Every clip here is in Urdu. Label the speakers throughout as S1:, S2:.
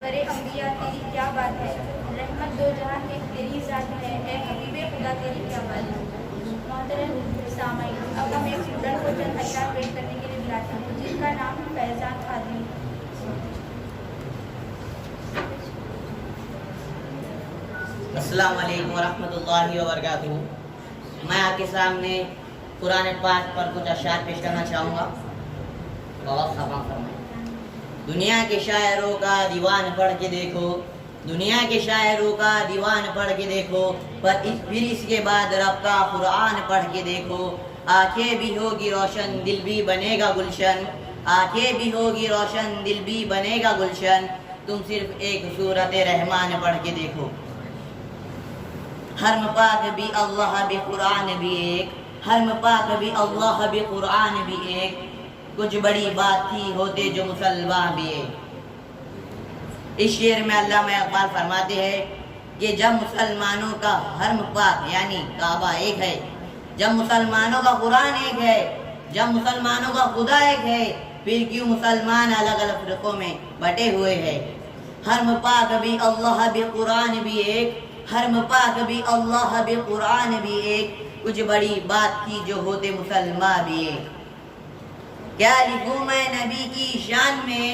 S1: برے انبیاء تیری کیا بات ہے، رحمت دو جہاں کی تیری ذات ہے، اے حبیب خدا تیری کیا بات ہے۔ محترم سامعین، اب ہم ایک اسٹوڈنٹ کو چند اشعار پیش کرنے کے لیے بلاتے ہیں جن کا نام فیضان خادمی۔
S2: السلام علیکم ورحمۃ اللہ وبرکاتہ۔ میں آپ کے سامنے قرآن پاک پر کچھ اشعار پیش کرنا چاہوں گا، بہت خفا فرمائیں۔ دنیا کے شاعروں کا دیوان پڑھ کے دیکھو، دنیا کے شاعروں کا دیوان پڑھ کے دیکھو، پھر اس کے بعد رب کا قرآن پڑھ کے دیکھو۔ آنکھیں بھی ہوگی روشن، دل بھی بنے گا گلشن، آنکھیں بھی ہوگی روشن، دل بھی بنے گا گلشن، تم صرف ایک سورت رحمان پڑھ کے دیکھو۔ حرم پاک بھی اللہ بھی قرآن بھی ایک، حرم پاک بھی اللہ بھی قرآن بھی ایک، کچھ بڑی بات تھی ہوتے جو مسلمان بھی ایک۔ اس شعر میں علامہ اقبال فرماتے ہیں کہ جب مسلمانوں کا حرم پاک یعنی کعبہ ایک ہے، جب مسلمانوں کا قرآن ایک ہے، جب مسلمانوں کا خدا ایک ہے، پھر کیوں مسلمان الگ الگ فرقوں میں بٹے ہوئے ہیں۔ حرم پاک بھی اللہ بھی قرآن بھی ایک، حرم پاک بھی اللہ بھی قرآن بھی ایک، کچھ بڑی بات تھی جو ہوتے مسلمان بھی ایک۔ کیا لکھوں میں نبی کی شان میں،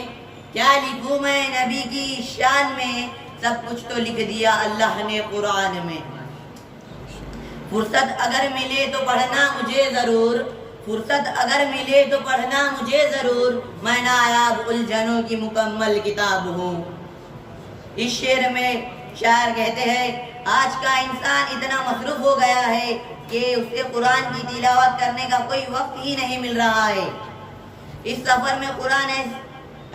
S2: کیا لکھوں میں نبی کی شان میں، سب کچھ تو لکھ دیا اللہ نے قرآن میں۔ فرصت اگر ملے تو پڑھنا مجھے ضرور، فرصت اگر ملے تو پڑھنا مجھے ضرور، میں نایاب الجھنوں کی مکمل کتاب ہوں۔ اس شعر میں شاعر کہتے ہیں آج کا انسان اتنا مصروف ہو گیا ہے کہ اسے قرآن کی تلاوت کرنے کا کوئی وقت ہی نہیں مل رہا ہے۔ اس سفر میں قرآن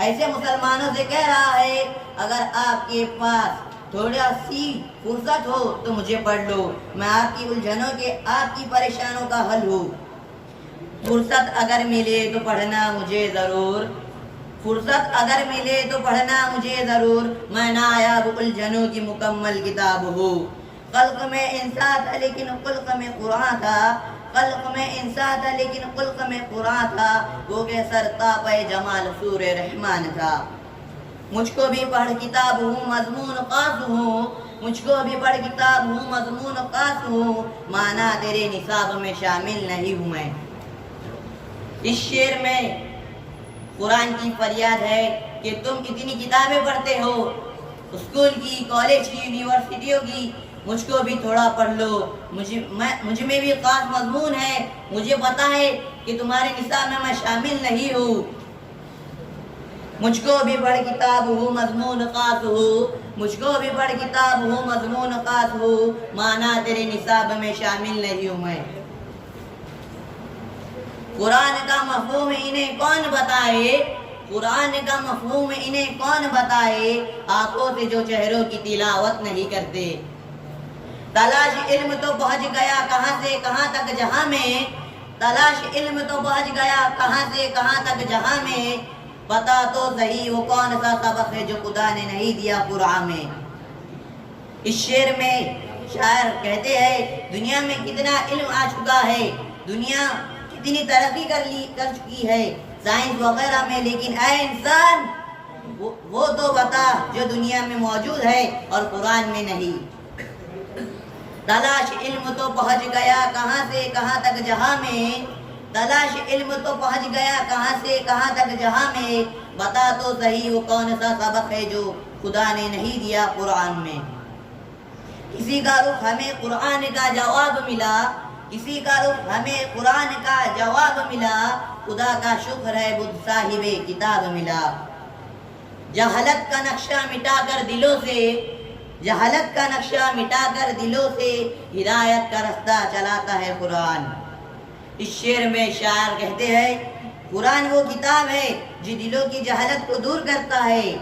S2: ایسے مسلمانوں سے کہہ رہا ہے اگر آپ کے پاس تھوڑا سی فرصت ہو تو مجھے پڑھ لو، میں آپ کی الجھنوں کے، آپ کی پریشانوں کا حل ہوں۔ فرصت اگر ملے تو پڑھنا مجھے ضرور، فرصت اگر ملے تو پڑھنا مجھے ضرور، میں نایاب الجھنوں کی مکمل کتاب ہوں۔ خلق میں انسان تھا لیکن خلق میں قرآن تھا، خلق میں انسان تھا لیکن خلق میں قرآن تھا، وہ کہ سرتاپ جمال سور رحمان تھا۔ مجھ کو بھی پڑھ کتاب ہوں مضمون خاص ہوں، مجھ کو بھی پڑھ کتاب ہوں مضمون خاص ہوں، مانا تیرے نصاب میں شامل نہیں ہوں میں۔ اس شعر میں قرآن کی فریاد ہے کہ تم اتنی کتابیں پڑھتے ہو، اسکول کی، کالج کی، یونیورسٹیوں کی، مجھ کو بھی تھوڑا پڑھ لو، مجھ میں بھی خاص مضمون ہے، مجھے پتا ہے کہ تمہارے نصاب میں میں شامل نہیں ہوں۔ مجھ کو بھی پڑھ کتاب ہوں مضمون خاص ہوں، مجھ کو بھی پڑھ کتاب ہوں مضمون خاص ہوں، مانا تیرے نصاب میں شامل نہیں ہوں میں۔ قرآن کا مفہوم انہیں کون بتائے، قرآن کا مفہوم انہیں کون بتائے، آنکھوں سے جو چہروں کی تلاوت نہیں کرتے۔ تلاش علم تو پہنچ گیا کہاں سے کہاں تک جہاں میں، تلاش علم تو پہنچ گیا کہاں سے کہاں تک جہاں میں، پتا تو صحیح وہ کون سا سبق ہے جو خدا نے نہیں دیا قرآن میں۔ اس شعر میں شاعر کہتے ہیں دنیا میں کتنا علم آ چکا ہے، دنیا کتنی ترقی کر چکی ہے سائنس وغیرہ میں، لیکن اے انسان وہ تو بتا جو دنیا میں موجود ہے اور قرآن میں نہیں۔ تلاش علم تو پہنچ گیا کہاں سے کہاں تک جہاں میں، تلاش علم تو پہنچ گیا کہاں سے کہاں تک جہاں میں، بتا تو صحیح وہ کون سا سبق ہے جو خدا نے نہیں دیا قرآن میں۔ کسی کا رخ ہمیں قرآن کا جواب ملا، کسی کا رخ ہمیں قرآن کا جواب ملا، خدا کا شکر ہے بدھ صاحب کتاب ملا۔ جہالت کا نقشہ مٹا کر دلوں سے، جہالت کا نقشہ مٹا کر دلوں سے، ہدایت کا رستہ چلاتا ہے قرآن۔ اس شعر میں شاعر کہتے ہیں قرآن وہ کتاب ہے جو دلوں کی جہالت کو دور کرتا ہے۔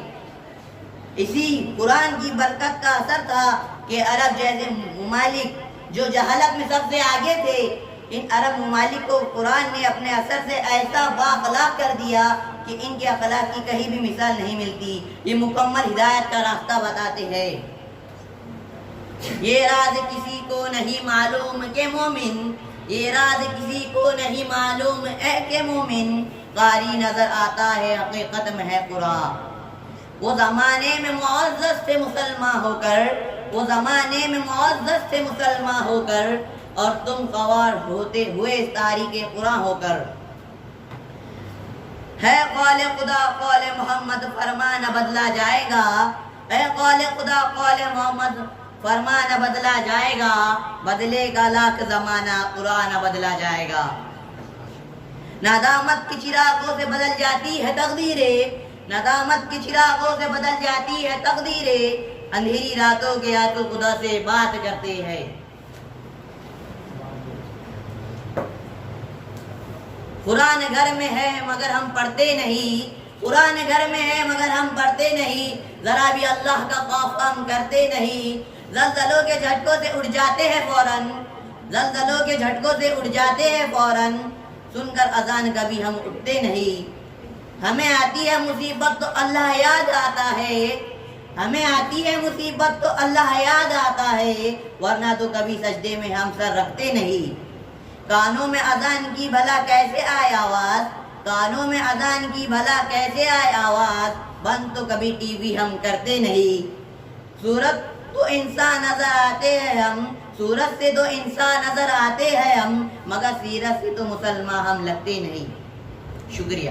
S2: اسی قرآن کی برکت کا اثر تھا کہ عرب جیسے ممالک جو جہالت میں سب سے آگے تھے، ان عرب ممالک کو قرآن نے اپنے اثر سے ایسا بااخلاق کر دیا کہ ان کے اخلاق کی کہیں بھی مثال نہیں ملتی۔ یہ مکمل ہدایت کا راستہ بتاتے ہیں۔ یہ راز کسی کو نہیں معلوم کہ مومن، یہ راز کسی کو نہیں معلوم اے کہ مومن، قاری نظر آتا ہے حقیقت میں ہے قرآن۔ وہ زمانے میں معزز تھے مسلمان ہو کر، وہ زمانے میں معزز تھے مسلمان ہو کر، اور تم خوار ہوتے ہوئے تاریخ قرآن ہو کر۔ ہے قول خدا قول محمد فرمان بدلا جائے گا، ہے قول خدا قول محمد فرمان بدلا جائے گا، بدلے گا لاکھ زمانہ قرآن بدلا جائے گا۔ ندامت کی چراغوں سے بدل جاتی ہے تقدیریں، ندامت کی چراغوں سے بدل جاتی ہے تقدیریں، اندھیری راتوں کے آنسو خدا سے بات کرتے ہیں۔ قرآن گھر میں ہے مگر ہم پڑھتے نہیں، قرآن گھر میں ہے مگر ہم پڑھتے نہیں، ذرا بھی اللہ کا خوف ہم کرتے نہیں، زلزلوں کے جھٹکوں سے اٹھ جاتے ہیں فوراً، زلزلوں کے جھٹکوں سے اٹھ جاتے ہیں فوراً، سن کر اذان کبھی ہم اٹھتے نہیں۔ ہمیں آتی ہے مصیبت تو اللہ یاد آتا ہے، ہمیں آتی ہے مصیبت تو اللہ یاد آتا ہے، ورنہ تو کبھی سجدے میں ہم سر رکھتے نہیں۔ کانوں میں اذان کی بھلا کیسے آئے آواز، کانوں میں اذان کی بھلا کیسے آئے آواز، بند تو کبھی ٹی وی ہم کرتے نہیں۔ صورت تو انسان نظر آتے ہیں ہم، صورت سے تو انسان نظر آتے ہیں ہم، مگر سیرت سے تو مسلمان ہم لگتے نہیں۔ شکریہ۔